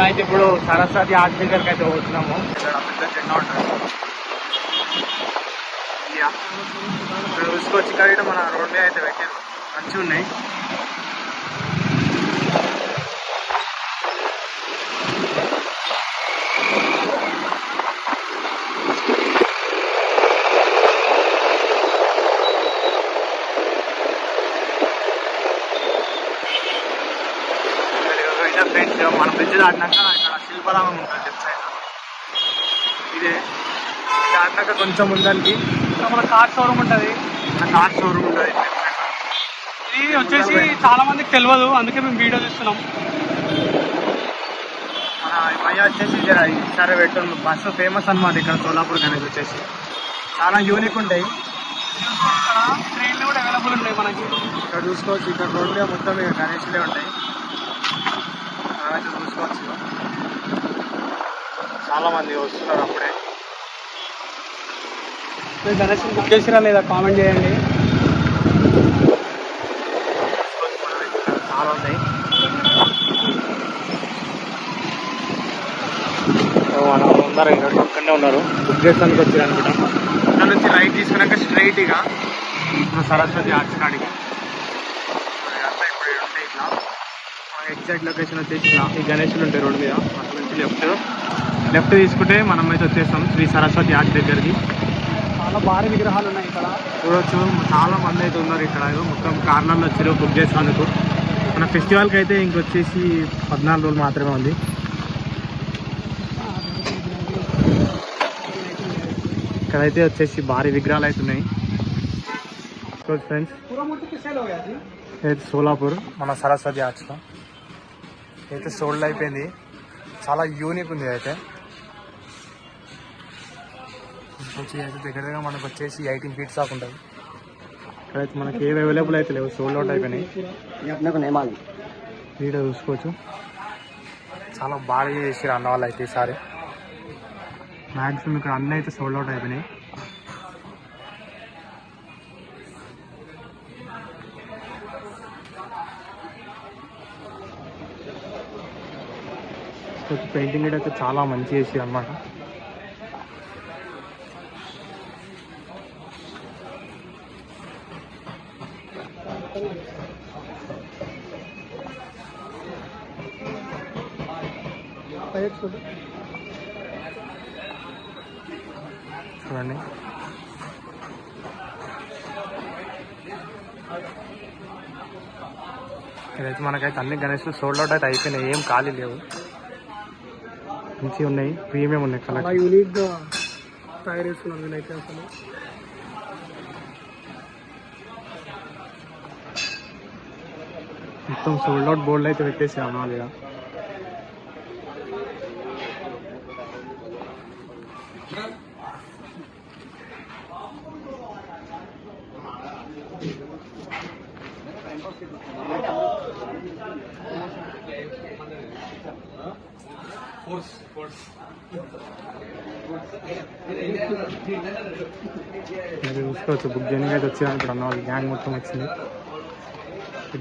మనమైతే ఇప్పుడు సరస్వతి ఆర్ట్ దగ్గరికి అయితే పోతున్నాము. ఇక్కడ పెద్ద జెండా ఉంటుంది ఇక్కడ చూసుకోవచ్చు. ఇక్కడ మన రోడ్ మీద అయితే పెట్టారు, మంచిగా ఉన్నాయి. ఫ్రెండ్స్ మన బ్రిడ్జ్ దాటినాక ఇక్కడ శిల్పరామం ఉంటుంది లెఫ్ట్ సైడ్. ఇదే దాటినాక కొంచెం ముందరికి మన కార్ షోరూమ్ ఉంటుంది. కార్ షోరూమ్ ఉంటుంది. ఇది వచ్చేసి చాలా మందికి తెలియదు, అందుకే మేము వీడియో తీస్తున్నాం. మన భయ వచ్చేసి సరే పెట్టు బస్సు ఫేమస్ అనమాట ఇక్కడ సోలాపూర్ గణేష్ వచ్చేసి. చాలా యూనిక్ ఉంటాయి. ఇక్కడ ట్రైన్లు కూడా అవైలబుల్ ఉంటాయి మనకి. ఇక్కడ చూసుకోవచ్చు. ఇక్కడ రోడ్ మీద మొత్తం గణేష్లే ఉంటాయి. మనమైతే చూసుకోవచ్చు. చాలా మంది వస్తున్నారు అప్పుడే. గణేష్ బుక్ చేసిరా లేదా కామెంట్ చేయండి. చాలా ఉన్నాయి. మనం ఉన్నారు ఇక్కడనే ఉన్నారు. బుక్ చేసానికి వచ్చారు అనుకుంటా. ఇక్కడ నుంచి రైట్ తీసుకున్నాక స్ట్రైట్ గా మన సరస్వతి ఆర్ట్స్ కాడికి అంతా ఇప్పుడు ఉంటాయి. ఇట్లా ఎగ్జాక్ట్ లొకేషన్ వచ్చేసి ఈ గణేశులు ఉంటాయి రోడ్డు మీద. అక్కడ నుంచి లెఫ్ట్ తీసుకుంటే మనం అయితే వచ్చేస్తాం శ్రీ సరస్వతి ఆర్ట్ దగ్గరికి. చాలా భారీ విగ్రహాలు ఉన్నాయి ఇక్కడ చూడవచ్చు. చాలా మంది అయితే ఉన్నారు ఇక్కడ. మొత్తం కార్లలో వచ్చారు బుక్ చేసేందుకు. మన ఫెస్టివల్కి అయితే ఇంకొచ్చేసి 14 రోజులు మాత్రమే ఉంది. ఇక్కడైతే వచ్చేసి భారీ విగ్రహాలు అయితే ఉన్నాయి. ఫ్రెండ్స్ అయితే సోలాపూర్ మన సరస్వతి ఆర్ట్స్లో అయితే సోల్డ్ అయిపోయింది. చాలా యూనిక్ ఉంది. అయితే దగ్గర మనకు వచ్చేసి 18 feet దాకా ఉంటుంది. ఇక్కడైతే మనకి ఏవి అవైలబుల్ అయితే లేవు, సోల్డ్ అవుట్ అయిపోయినాయి. వీడియో చూసుకోవచ్చు. చాలా బాగా చేసారు అన్న వాళ్ళు అయితే ఈసారి. మ్యాక్సిమం ఇక్కడ అన్నీ అయితే సోల్డ్ అవుట్ అయిపోయినాయి. పెయింటింగ్ అయితే చాలా మంచి చేసి అన్నమాట. చూడండి ఇదైతే మనకైతే అన్ని గణేష్లు సోల్డ్ అవుట్ అయితే అయిపోయినాయి. ఏం ఖాళీ లేవు, మంచిగా ఉన్నాయి, ప్రీమియం ఉన్నాయి. చాలా యూనిక్ గా తయారు చేస్తున్నారు వీళ్ళైతే. అసలు మొత్తం సోల్డ్ అవుట్ బోర్డులు అయితే పెట్టేసి అమ్మాలిగా. చూసుకోవచ్చు. బుక్ చేయడానికి అయితే వచ్చాను. ఇప్పుడు అన్న వాళ్ళు గ్యాంగ్ మొత్తం వచ్చింది.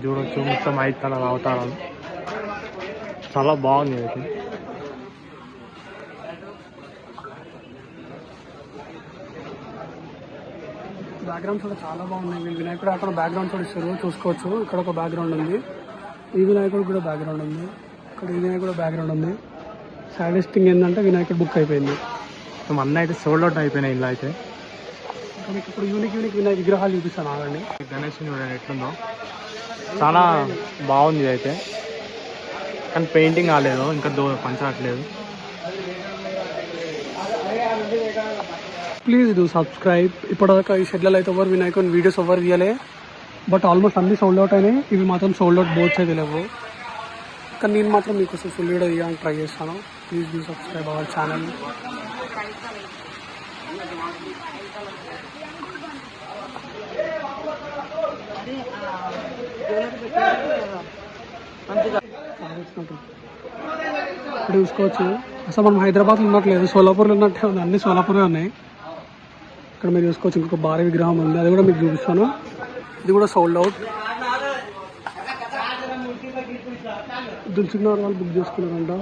చూడవచ్చు మొత్తం 5 తల అవతారాలు. చాలా బాగుంది. అయితే బ్యాక్గ్రౌండ్స్ కూడా చాలా బాగున్నాయి. వీళ్ళు వినాయకుడు అక్కడ బ్యాక్గ్రౌండ్ కూడా ఇస్తారు, చూసుకోవచ్చు. ఇక్కడ ఒక బ్యాక్గ్రౌండ్ ఉంది, ఈ వినాయకుడు కూడా బ్యాక్గ్రౌండ్ ఉంది, ఇక్కడ ఈ వినాయకుడు బ్యాక్గ్రౌండ్ ఉంది. సాడెస్ట్ థింగ్ ఏంటంటే వినాయకుడు బుక్ అయిపోయింది. అన్న అయితే సోల్డ్ అవుట్ అయిపోయినాయి. ఇలా అయితే మీకు ఇప్పుడు యూనిక్ విగ్రహాలు చూపిస్తాను. ఆగండి. గణేష్ చూడండి ఎట్లుందో, చాలా బాగుంది అయితే. కానీ పెయింటింగ్ కాలేదు, ఇంకా పంచట్లేదు. Please do subscribe. ఇప్పటిదాకా ఈ షెడ్లలో అయితే ఎవరు వినాయకుని వీడియోస్ ఎవరు తీయలే, బట్ ఆల్మోస్ట్ అన్ని సోల్డ్ అవుట్ అయినాయి. ఇవి మాత్రం సోల్డ్ అవుట్ బోర్డ్స్ అయితే లేవు. కానీ నేను మాత్రం మీకోసం ఫుల్ వీడియో తీయడానికి ట్రై చేస్తాను. Please do subscribe our channel. ఇక్కడ చూసుకోవచ్చు. అసలు మనం హైదరాబాద్లో ఉన్నట్లేదు, సోలాపూర్లో ఉన్నట్టే ఉంది. అన్ని సోలాపూరే ఉన్నాయి. ఇక్కడ మీరు చూసుకోవచ్చు. ఇంకొక భారీ విగ్రహం ఉంది, అది కూడా మీకు చూపిస్తాను. ఇది కూడా సోల్డ్ అవుట్. దిల్సుఖ్నగర్ వాళ్ళు బుక్ చేసుకున్నారంట.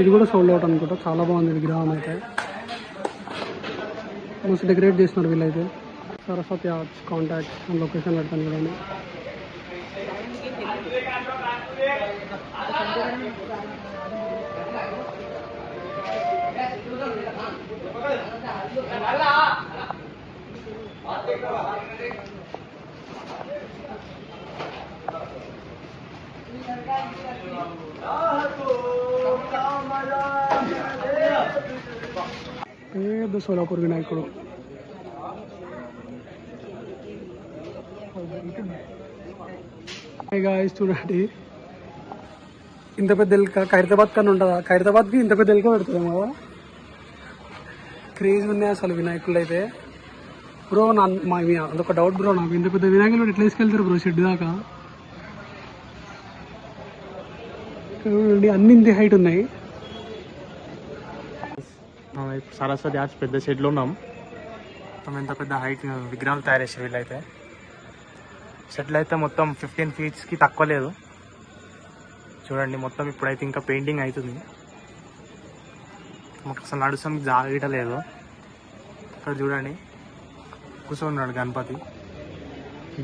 ఇది కూడా సోల్డ్ అవుట్ అనుకుంటా. చాలా బాగుంది విగ్రహం అయితే, మస్తు డెకరేట్ చేస్తున్నారు వీళ్ళైతే. Saraswati arts contact and location పెడతాను చూడండి. పెద్ద సోలాపూర్ వినాయకుడు. చూడండి ఇంత పెద్ద ఎలుక ఖైరతాబాద్ కన్నా ఉంటుందా? ఖైరతాబాద్కి ఇంత పెద్ద ఎలుక పెడుతుందేమో కదా. క్రేజ్ ఉన్నాయి అసలు వినాయకులు అయితే. బ్రో అదొక డౌట్ బ్రో నాకు, ఇంత పెద్ద వినాయకులు ఎట్లా తీసుకెళ్తారు బ్రో షెడ్ దాకా? అన్ని ఇంత హైట్ ఉన్నాయి. సరస్వతి ఆర్ట్స్ పెద్ద షెడ్లో ఉన్నాం. మొత్తం ఎంత పెద్ద హైట్ విగ్రహాలు తయారు చేసారు వీళ్ళైతే. షెడ్లు అయితే మొత్తం 15 ఫీట్స్కి తక్కువ లేదు. చూడండి మొత్తం ఇప్పుడైతే ఇంకా పెయింటింగ్ అవుతుంది. మాకు అసలు నడుస్తాం జాగలేదు. ఇక్కడ చూడండి కూర్చొన్నాడు గణపతి.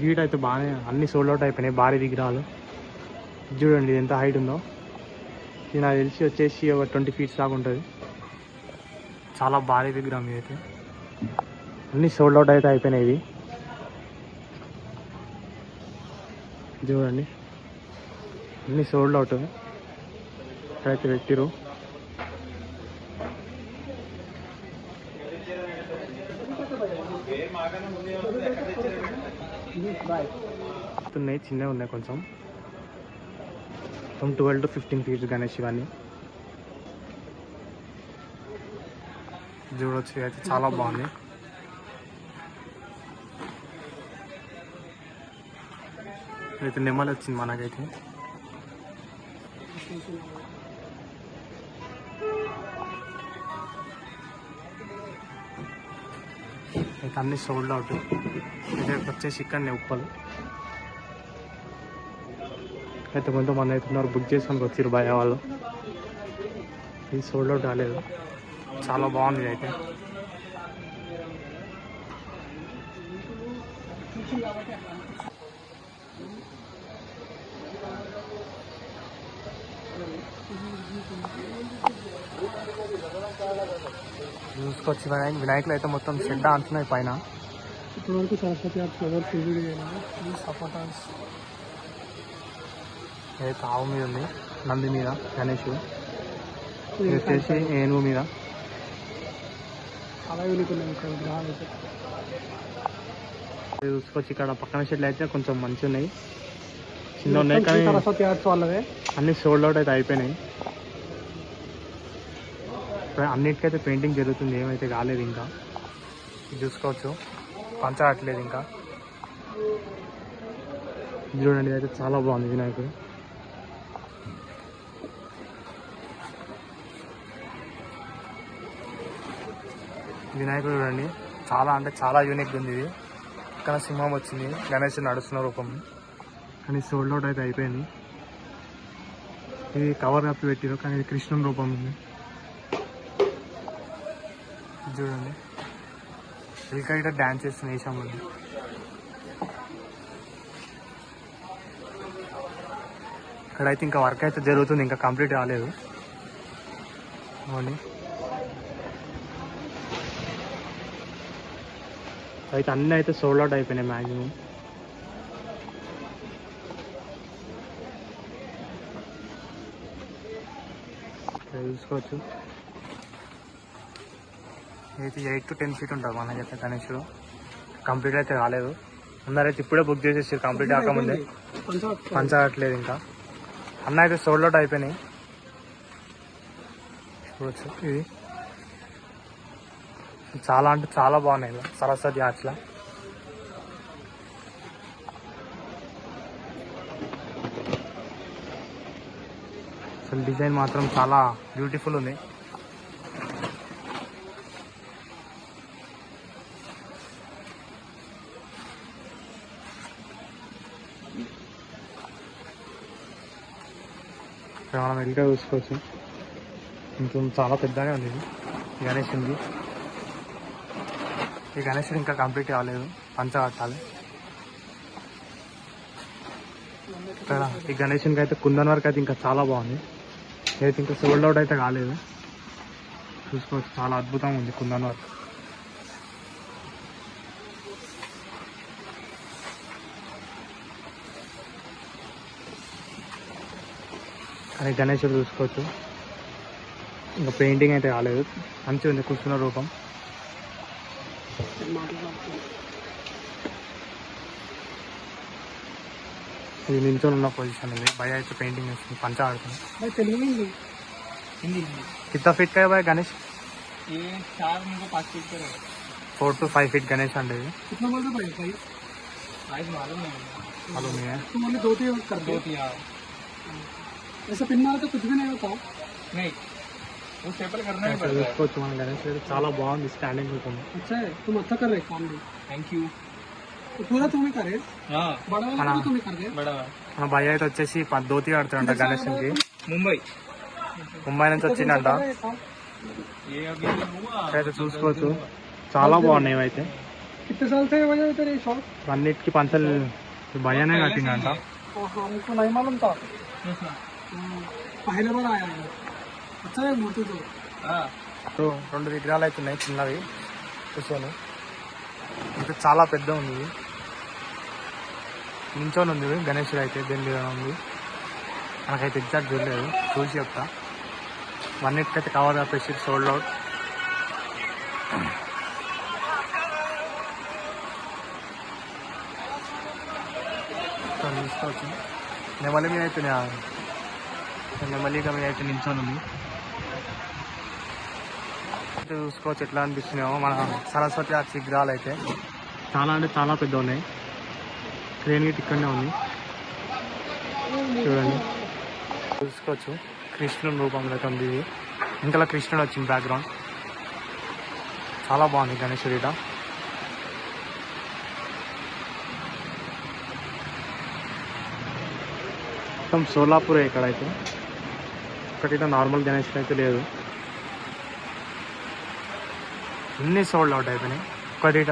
గీట అయితే బాగానే అన్ని సోల్డ్ అవుట్ అయిపోయినాయి, భారీ విగ్రహాలు. చూడండి ఎంత హైట్ ఉందో. ఇది నాకు తెలిసి వచ్చేసి ఒక 20 ఫీట్స్ దాకా ఉంటుంది. చాలా భారీ విగ్రహం ఇదైతే. అన్ని సోల్డ్ అవుట్ అయితే అయిపోయినాయి. ఇవి చూడండి అన్ని సోల్డ్ అవుట్. ఇక్కడైతే పెట్టిరు. ఉన్నాయి చిన్నవి ఉన్నాయి కొంచెం. 12 to 15 ఫీట్స్ గణేష్ ఇవన్నీ చూడొచ్చు. అయితే చాలా బాగుంది. అయితే నెమలి వచ్చింది మనకైతే. అయితే అన్ని సోల్డ్ అవుట్. ఇక్కడికి వచ్చేసి ఇక్కడనే ఉప్పలు. అయితే కొంతమంది అయితే ఉన్నారు బుక్ చేసుకొని వచ్చారు భయ వాళ్ళు. ఇది సోల్డ్ అవుట్ రాలేదు. చాలా బాగుంది అయితే. చూసుకొచ్చి వినాయకులు అయితే మొత్తం షెడ్ అంటున్నాయి పైన. ఇప్పటివరకు సరస్వతి ఆర్ట్స్ ఫ్లవర్స్ సపోటాస్ అయితే ఆవు మీద ఉంది, నంది మీద గణేష్, వచ్చేసి ఏనుగు మీద. చాలా యూనిక్ ఉన్నాయి ఇక్కడ విగ్రహాలు అయితే. చూసుకొచ్చి ఇక్కడ పక్కన షెడ్లు అయితే కొంచెం మంచిగా ఉన్నాయి, చిన్న ఉన్నాయి. కానీ సరస్వతి ఆర్ట్స్ వాళ్ళవే. అన్ని సోల్డ్ అవుట్ అయితే అయిపోయినాయి. అన్నిటికైతే పెయింటింగ్ జరుగుతుంది, ఏమైతే కాలేదు ఇంకా. చూసుకోవచ్చు పంచ ఆడలేదు ఇంకా. చూడండి అయితే చాలా బాగుంది వినాయకుడు. వినాయకుడు చూడండి చాలా అంటే చాలా యూనిక్ ఉంది. ఇది ఇక్కడ సింహం వచ్చింది, గణేష్ నడుస్తున్న రూపం. కానీ సోల్డ్ అవుట్ అయితే అయిపోయింది. ఇది కవర్ కప్పి పెట్టారు, కానీ ఇది కృష్ణుని రూపం ఉంది. చూడండి ఇంకా ఇక్కడ డ్యాన్స్ చేస్తున్న వేషంలో. ఇక్కడైతే ఇంకా వర్క్ అయితే జరుగుతుంది, ఇంకా కంప్లీట్ కాలేదు. అవునండి అయితే అన్నీ అయితే సోల్డ్ అవుట్ అయిపోయినాయి మ్యాక్సిమం. చూసుకోవచ్చు అయితే 8 to 10 ఫీట్ ఉంటుంది మనకైతే గణేషుడు. కంప్లీట్ అయితే కాలేదు. అందరైతే ఇప్పుడే బుక్ చేసేసారు, కంప్లీట్ కాకముందే. పంచగట్లేదు ఇంకా. అన్న అయితే సోల్డ్ అవుట్ అయిపోయినాయి. చూడవచ్చు ఇది చాలా అంటే చాలా బాగున్నాయి సరస్వతి ఆర్ట్స్లో. అసలు డిజైన్ మాత్రం చాలా బ్యూటిఫుల్ ఉంది. ఇక్కడ మనం వెళ్ళిగా చూసుకోవచ్చు. ఇంకొంచెం చాలా పెద్దగా ఉంది ఇది గణేష్ ఉంది. ఈ గణేశుడు ఇంకా కంప్లీట్ కాలేదు, పంచ కట్టాలి. ఇక్కడ ఈ గణేశునికి అయితే కుందన్ వరకు అయితే ఇంకా చాలా బాగుంది. అయితే ఇంకా సోల్డ్ అవుట్ అయితే కాలేదు. చూసుకోవచ్చు, చాలా అద్భుతంగా ఉంది కుందన్ వర్క్. అది గణేశుడు చూసుకోవచ్చు, ఇంకా పెయింటింగ్ అయితే కాలేదు. మంచిగా ఉంది కూర్చున్న రూపం. ఇది నిల్చొని ఉన్న పొజిషన్ ఇది. భయ అయితే పెయింటింగ్ చేస్తుంది, పంచ ఆడుతుంది. कितना फीट का है भाई गणेश? ये 4 5 फीट का है. 4 to 5 फीट गणेश अंडे. कितना बोल रहे भाई? प्राइस मालूम नहीं है. तुम बोले 2-3 कर दो. ऐसा पिन मारा तो कुछ भी नहीं होता. नहीं, वो स्टेपल करना ही पड़ता है. చూసుకోవచ్చు మన గణేష్ చాలా బాగుంది, స్టాండింగ్ ఉంటుంది. अच्छा है, तुम अच्छा कर रहे काम भी. Thank you. पूरा तुम ही करे. हां, बड़ा वाला तुम ही कर दे. बड़ा మన భయ అయితే వచ్చేసి దోతి ఆడుతాడంట గణేష్కి. ముంబై నుంచి వచ్చిందంట. అయితే చూసుకోవచ్చు, చాలా బాగున్నాయి అయితే. అన్నిటికీ పంచలు భయానే కట్టిందంట. రెండు విగ్రహాలు అయితే ఉన్నాయి చిన్నవి కూర్చొని. ఇంకా చాలా పెద్ద ఉంది, నించొని ఉంది గణేశుడు అయితే. దేని మీద ఉంది మనకైతే ఎగ్జాక్ట్ చూడలేదు, చూసి చెప్తా. అన్నిటికైతే కవర్ ఆపేసి సోల్డ్ అవుట్. తీసుకోవచ్చు. నెమలి మీద అయితే నెమలిగా మీద అయితే నిల్చొని ఉంది. చూసుకోవచ్చు ఎట్లా అనిపిస్తున్నామో మన సరస్వతి ఆర్ట్స్ విగ్రహాలు అయితే. చాలా అంటే చాలా పెద్ద ఉన్నాయి. క్రేన్ గేట్ ఇక్కడనే ఉంది చూడండి. చూసుకోవచ్చు కృష్ణుని రూపంలో అయితే ఉంది ఇది. ఇంకా కృష్ణుడు వచ్చింది బ్యాక్గ్రౌండ్. చాలా బాగుంది గణేశుడి. మొత్తం సోలాపూర్ ఇక్కడైతే. ఒకటి నార్మల్ గణేశుడు అయితే లేదు, అన్నీ సోల్డ్ అవుట్ అయిపోయినాయి. ఒకటిట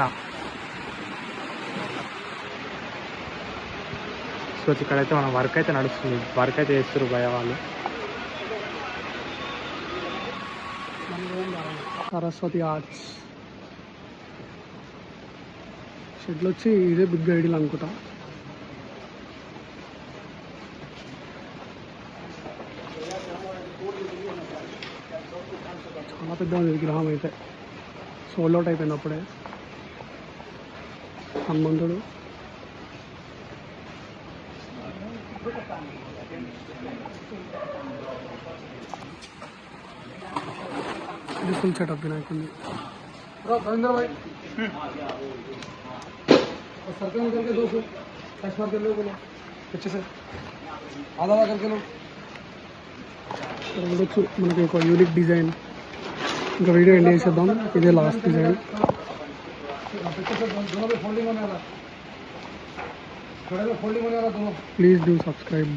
ఇక్కడైతే మన వర్క్ అయితే నడుస్తుంది, వర్క్ అయితే చేస్తారు భయ వాళ్ళు. సరస్వతి ఆర్ట్స్ షెడ్లు వచ్చి ఇదే బిగ్ ఐడియల్ అనుకుంటా. చాలా పెద్ద విగ్రహం అయితే. సోల్డ్ అవుట్ అయిపోయినప్పుడే హనుమంతుడు. ఇది ఫుల్ సెటప్ వినాయకుంది. रविंद्र भाई सर्कल निकल के 200 कस्टमर के लोग पीछे से आधा करके लोग ఉండొచ్చు. మనకి ఒక యూనిక్ డిజైన్. ఇంకా వీడియో ఎండ్ చేసేద్దాం. ఇదే last design. Please do subscribe.